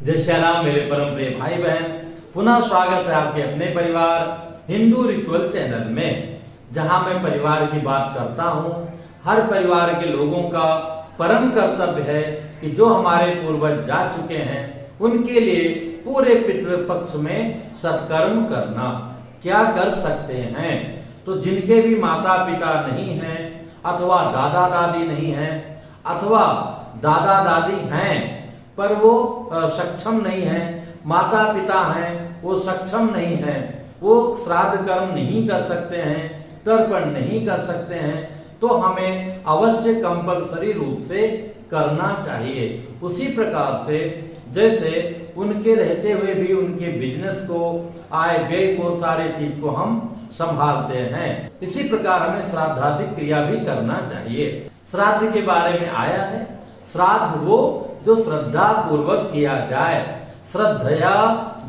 जय श्री राम मेरे परम प्रिय भाई बहन, पुनः स्वागत है आपके अपने परिवार हिंदू रिचुअल चैनल में, जहां मैं परिवार की बात करता हूं। हर परिवार के लोगों का परम कर्तव्य है कि जो हमारे पूर्वज जा चुके हैं उनके लिए पूरे पितृपक्ष में सत्कर्म करना। क्या कर सकते हैं? तो जिनके भी माता पिता नहीं हैं अथवा दादा दादी नहीं हैं अथवा दादा दादी हैं पर वो सक्षम नहीं है, माता पिता हैं वो सक्षम नहीं है, वो श्राद्ध कर्म नहीं कर सकते हैं, तर्पण नहीं कर सकते हैं, तो हमें अवश्य कंपलसरी रूप से करना चाहिए। उसी प्रकार से जैसे उनके रहते हुए भी उनके बिजनेस को, आय व्यय को, सारे चीज को हम संभालते हैं, इसी प्रकार हमें श्राद्धादि क्रिया भी करना चाहिए। श्राद्ध के बारे में आया है, श्राद्ध वो जो श्रद्धा पूर्वक किया जाए। श्रद्धया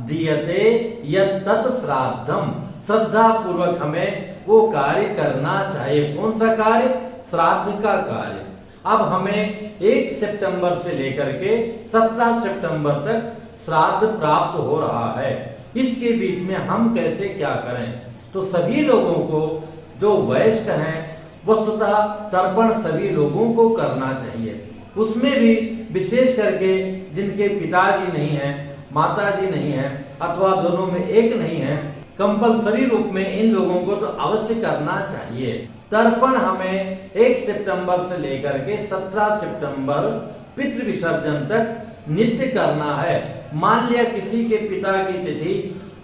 दीयते यत्तत् श्राद्धम, श्रद्धा पूर्वक हमें वो कार्य करना चाहिए। कौन सा कार्य? श्राद्ध का कार्य। अब हमें 1 सितंबर से लेकर के 17 सितंबर तक श्राद्ध प्राप्त हो रहा है। इसके बीच में हम कैसे क्या करें? तो सभी लोगों को, जो वयस्क हैं, वस्तुतः तर्पण सभी लोगों को करना चाहिए। उसमें भी विशेष करके जिनके पिताजी नहीं हैं, माताजी नहीं हैं अथवा दोनों में एक नहीं है, कंपलसरी रूप में इन लोगों को तो अवश्य करना चाहिए। तर्पण हमें 1 सितंबर से लेकर के 17 सितंबर पितृ विसर्जन तक नित्य करना है। मान लिया किसी के पिता की तिथि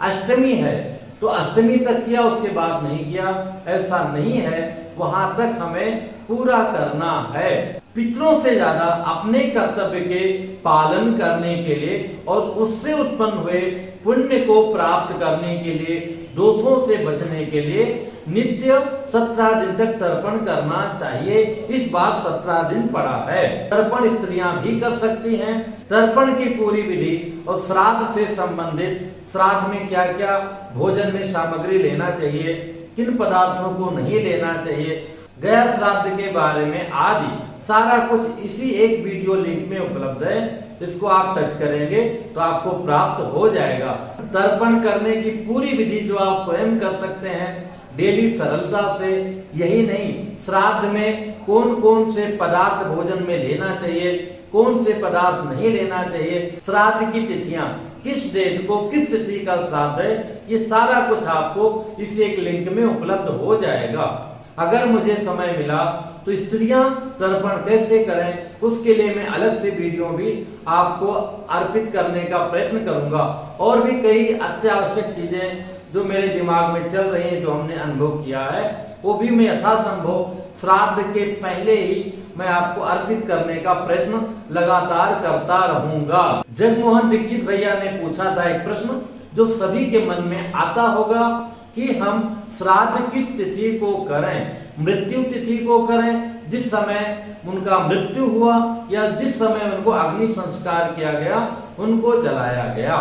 अष्टमी है तो अष्टमी तक किया, उसके बाद नहीं किया, ऐसा नहीं है। वहां तक हमें पूरा करना है। पितरों से ज्यादा अपने कर्तव्य के पालन करने के लिए और उससे उत्पन्न हुए पुण्य को प्राप्त करने के लिए, दोषों से बचने के लिए नित्य 17 दिन तक तर्पण करना चाहिए। इस बार 17 दिन पड़ा है। तर्पण स्त्रियां भी कर सकती हैं। तर्पण की पूरी विधि और श्राद्ध से संबंधित, श्राद्ध में क्या क्या भोजन में सामग्री लेना चाहिए, किन पदार्थों को नहीं लेना चाहिए, गया श्राद्ध के बारे में आदि सारा कुछ इसी एक वीडियो लिंक में उपलब्ध है। इसको आप टच करेंगे तो आपको प्राप्त हो जाएगा। तर्पण करने की पूरी विधि जो आप स्वयं कर सकते हैं डेली सरलता से। यही नहीं, श्राद्ध में कौन कौन से पदार्थ भोजन में लेना चाहिए, कौन से पदार्थ नहीं लेना चाहिए, श्राद्ध की तिथियां, किस डेट को किस तिथि का श्राद्ध है, ये सारा कुछ आपको इस एक लिंक में उपलब्ध हो जाएगा। अगर मुझे समय मिला तो स्त्रियां तर्पण कैसे करें उसके लिए मैं अलग से वीडियो भी आपको अर्पित करने का प्रयत्न करूंगा। और भी कई अत्यावश्यक चीजें जो मेरे दिमाग में चल रही हैं, जो हमने अनुभव किया है, वो भी मैं यथासंभव श्राद्ध के पहले ही मैं आपको अर्पित करने का प्रयत्न लगातार करता रहूंगा। जगमोहन दीक्षित भैया ने पूछा था एक प्रश्न जो सभी के मन में आता होगा कि हम श्राद्ध किस तिथि को करें? मृत्यु तिथि को करें, जिस समय उनका मृत्यु हुआ या जिस समय उनको अग्नि संस्कार किया गया, उनको जलाया गया।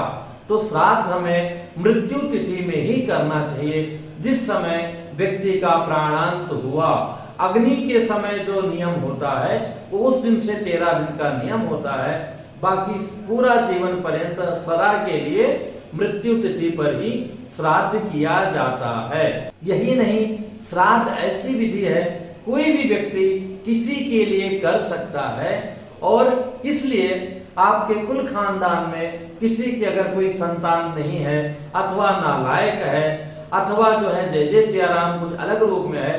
तो श्राद्ध हमें मृत्यु तिथि में ही करना चाहिए, जिस समय व्यक्ति का प्राणांत हुआ। अग्नि के समय जो नियम होता है वो उस दिन से 13 दिन का नियम होता है। बाकी पूरा जीवन पर्यंत सदा के लिए मृत्यु तिथि पर ही श्राद्ध किया जाता है। यही नहीं, श्राद्ध ऐसी विधि है कोई भी व्यक्ति किसी के लिए कर सकता है। और इसलिए आपके कुल खानदान में किसी की अगर कोई संतान नहीं है अथवा नालायक है अथवा जो है जय जय सिया राम कुछ अलग रूप में है,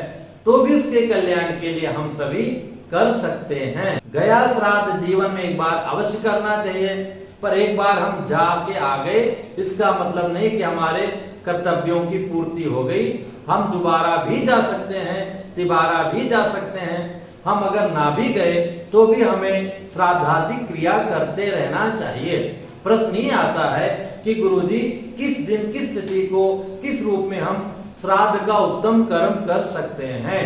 तो भी उसके कल्याण के लिए हम सभी कर सकते हैं। गया श्राद्ध जीवन में एक बार अवश्य करना चाहिए, पर एक बार हम जाके आ गए इसका मतलब नहीं कि हमारे कर्तव्यों की पूर्ति हो गई। हम दोबारा भी जा सकते हैं, तिबारा भी जा सकते हैं। हम अगर ना भी गए तो भी हमें श्राद्धादि क्रिया करते रहना चाहिए। प्रश्न ये आता है कि गुरुजी किस दिन किस तिथि को किस रूप में हम श्राद्ध का उत्तम कर्म कर सकते हैं?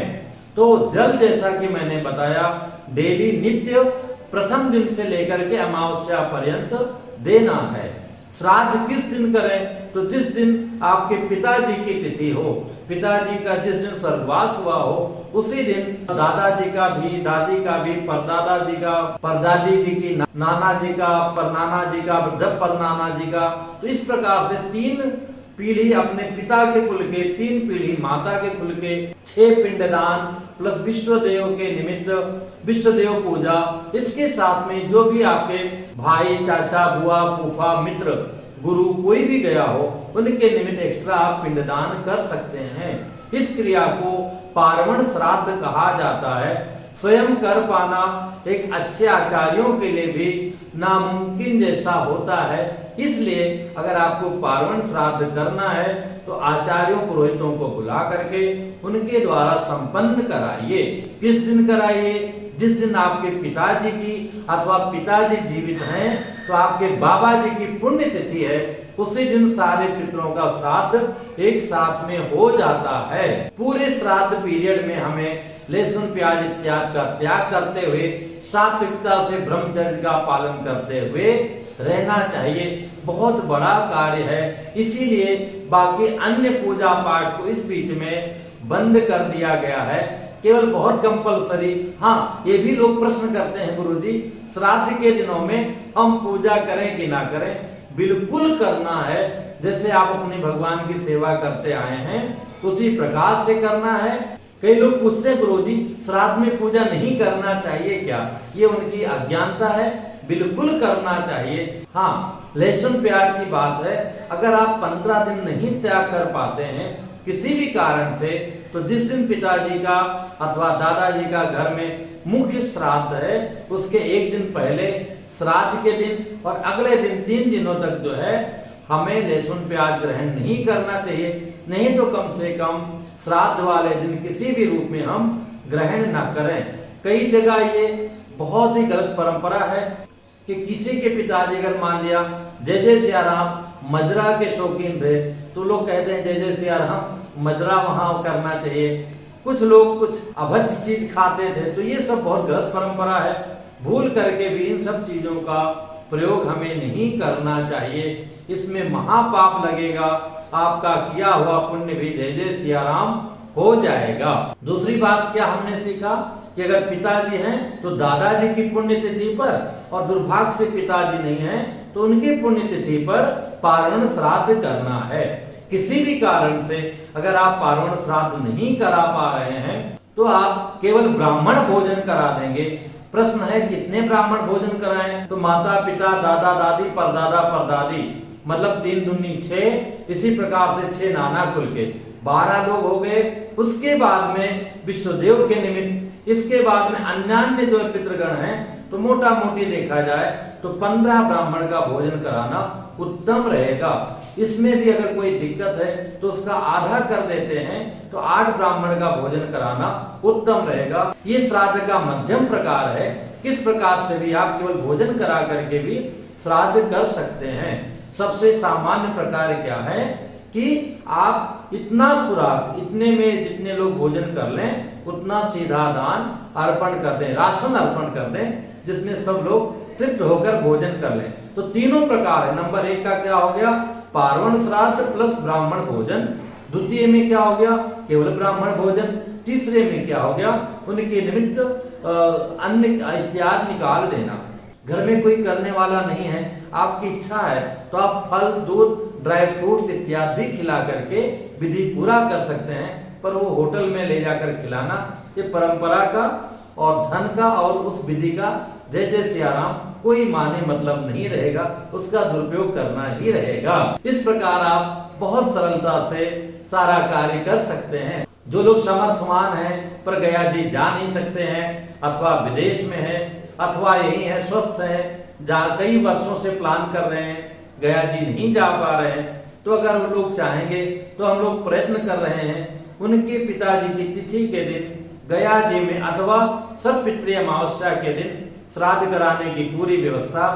तो जल, जैसा कि मैंने बताया, डेली नित्य प्रथम दिन से लेकर के अमावस्या पर्यंत देना है। श्राद्ध किस दिन करें, तो जिस दिन आपके पिताजी की तिथि हो, पिताजी का जिस दिन स्वर्गवास हुआ हो उसी दिन दादाजी का भी, दादी का भी, परदादा जी का, परदादी जी की, नाना जी का, परनाना जी का, जब परनाना जी का, तो इस प्रकार से 3 पीढ़ी अपने पिता के कुल के, 3 पीढ़ी माता के कुल के, 6 पिंडदान प्लस विश्वदेव के निमित्त विश्वदेव पूजा, इसके साथ में जो भी आपके भाई, चाचा, बुआ, फूफा, मित्र, गुरु कोई भी गया हो उनके निमित्त एक्स्ट्रा आप पिंडदान कर सकते हैं। इस क्रिया को पार्वण श्राद्ध कहा जाता है। स्वयं कर पाना एक अच्छे आचार्यों के लिए भी नामुमकिन जैसा होता है, इसलिए अगर आपको पार्वण श्राद्ध करना है तो आचार्यों पुरोहितों को बुला करके उनके द्वारा संपन्न कराइए। किस दिन कराइए, जिस दिन आपके पिताजी की अथवा पिताजी जीवित हैं तो आपके बाबा जी की पुण्य तिथि है, उसी दिन सारे पितरों का श्राद्ध एक साथ में हो जाता है। पूरे श्राद्ध पीरियड में हमें लहसुन प्याज इत्यादि का त्याग करते हुए सात्विकता से ब्रह्मचर्य का पालन करते हुए रहना चाहिए। बहुत बड़ा कार्य है, इसीलिए बाकी अन्य पूजा पाठ को इस बीच में बंद कर दिया गया है, केवल बहुत कंपलसरी। हाँ, ये भी लोग प्रश्न करते हैं गुरुजी श्राद्ध के दिनों में हम पूजा करें कि ना करें। बिल्कुल करना है, जैसे आप अपने भगवान की सेवा करते आए हैं उसी प्रकार से करना है। कई लोग पूछते हैं गुरुजी श्राद्ध में पूजा नहीं करना चाहिए क्या, ये उनकी अज्ञानता है। बिल्कुल करना चाहिए। हाँ, लहसुन प्याज की बात है, अगर आप 15 दिन नहीं त्याग कर पाते हैं किसी भी कारण से, तो जिस दिन पिताजी का अथवा दादाजी का घर में मुख्य श्राद्ध है उसके एक दिन पहले श्राद्ध के दिन और अगले दिन 3 दिनों तक जो है हमें लहसुन प्याज ग्रहण नहीं करना चाहिए। नहीं तो कम से कम श्राद्ध वाले दिन किसी भी रूप में हम ग्रहण ना करें। कई जगह ये बहुत ही गलत परंपरा है कि किसी के पिताजी अगर मान लिया जय जय सिया राम मजरा के शौकीन थे तो लोग कहते हैं जय जय सिया राम मजरा वहां करना चाहिए। कुछ लोग कुछ अभद्र चीज खाते थे, तो ये सब बहुत गलत परंपरा है। भूल करके भी इन सब चीजों का प्रयोग हमें नहीं करना चाहिए, इसमें महापाप लगेगा, आपका किया हुआ पुण्य भी जय जय सिया राम हो जाएगा। दूसरी बात क्या हमने सीखा कि अगर पिताजी हैं तो दादाजी की पुण्यतिथि पर, और दुर्भाग्य से पिताजी नहीं हैं तो उनकी पुण्यतिथि पर पार्वण श्राद्ध करना है। किसी भी कारण से अगर आप पार्वण श्राद्ध नहीं करा पा रहे हैं तो आप केवल ब्राह्मण भोजन करा देंगे। प्रश्न है कितने ब्राह्मण भोजन कराएं, तो माता पिता दादा दादी परदादा परदादी मतलब 3 दूनी 6, इसी प्रकार से 6 नाना कुल के 12 लोग हो गए। उसके बाद में विश्वदेव के निमित्त, इसके बाद में अन्यान्य जो पितृगण हैं, तो मोटा मोटी देखा जाए तो 15 ब्राह्मण का भोजन कराना उत्तम रहेगा। इसमें भी अगर कोई दिक्कत है तो उसका आधा कर देते हैं तो 8 ब्राह्मण का भोजन कराना उत्तम रहेगा। ये श्राद्ध का मध्यम प्रकार है, किस प्रकार से भी आप केवल भोजन करा करके भी श्राद्ध कर सकते हैं। सबसे सामान्य प्रकार क्या है कि आप इतना खुराक, इतने में जितने लोग भोजन कर लें उतना सीधा दान अर्पण कर दें, राशन अर्पण कर दें, जिसमें सब लोग तृप्त होकर भोजन कर लें। तो तीनों प्रकार है। नंबर 1 का क्या हो गया, पार्वण श्राद्ध प्लस ब्राह्मण भोजन। द्वितीय में क्या हो गया, केवल ब्राह्मण भोजन। तीसरे में क्या हो गया, उनके निमित्त अन्न इत्यादि निकाल देना। घर में कोई करने वाला नहीं है, आपकी इच्छा है तो आप फल, दूध, ड्राई फ्रूट्स इत्यादि भी खिला करके विधि पूरा कर सकते हैं, पर वो होटल में ले जाकर खिलाना ये परंपरा का और धन का और उस विधि का जय जय सिया राम कोई माने मतलब नहीं रहेगा, उसका दुरुपयोग करना ही रहेगा। इस प्रकार आप बहुत सरलता से सारा कार्य कर सकते हैं। जो लोग समर्थवान हैं पर गया जी जा नहीं सकते हैं, अथवा विदेश में है अथवा यही है स्वस्थ है, जहाँ कई वर्षों से प्लान कर रहे हैं गया जी नहीं जा पा रहे हैं, तो अगर वो लोग चाहेंगे तो हम लोग प्रयत्न कर रहे हैं उनके पिताजी की तिथि के दिन गया जी में अथवा सब पितृ अमावस्या के दिन श्राद्ध कराने की पूरी व्यवस्था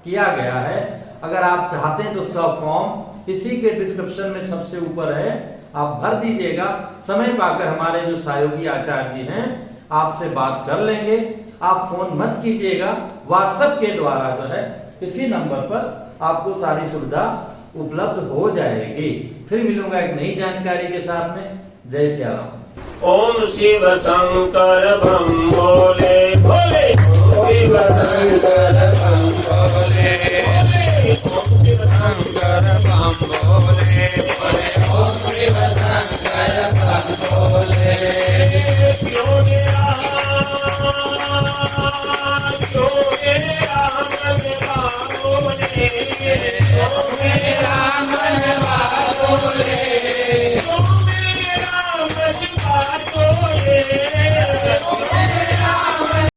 किया गया है। अगर आप चाहते हैं तो उसका फॉर्म इसी के डिस्क्रिप्शन में सबसे ऊपर है, आप भर दीजिएगा। समय पाकर हमारे जो सहयोगी आचार्य जी हैं आपसे बात कर लेंगे। आप फोन मत कीजिएगा, व्हाट्सएप के द्वारा जो है इसी नंबर पर आपको सारी सुविधा उपलब्ध हो जाएगी। फिर मिलूंगा एक नई जानकारी के साथ में। जय श्री राम। ओम शिव शंकर बम भोले भोले, ओम शिव शंकर बम भोले भोले, ओम शिव शंकर बम भोले भोले, ओम शिव शंकर बम भोले। क्यों गे राम बाबोले, क्यों गे राम बाबोले,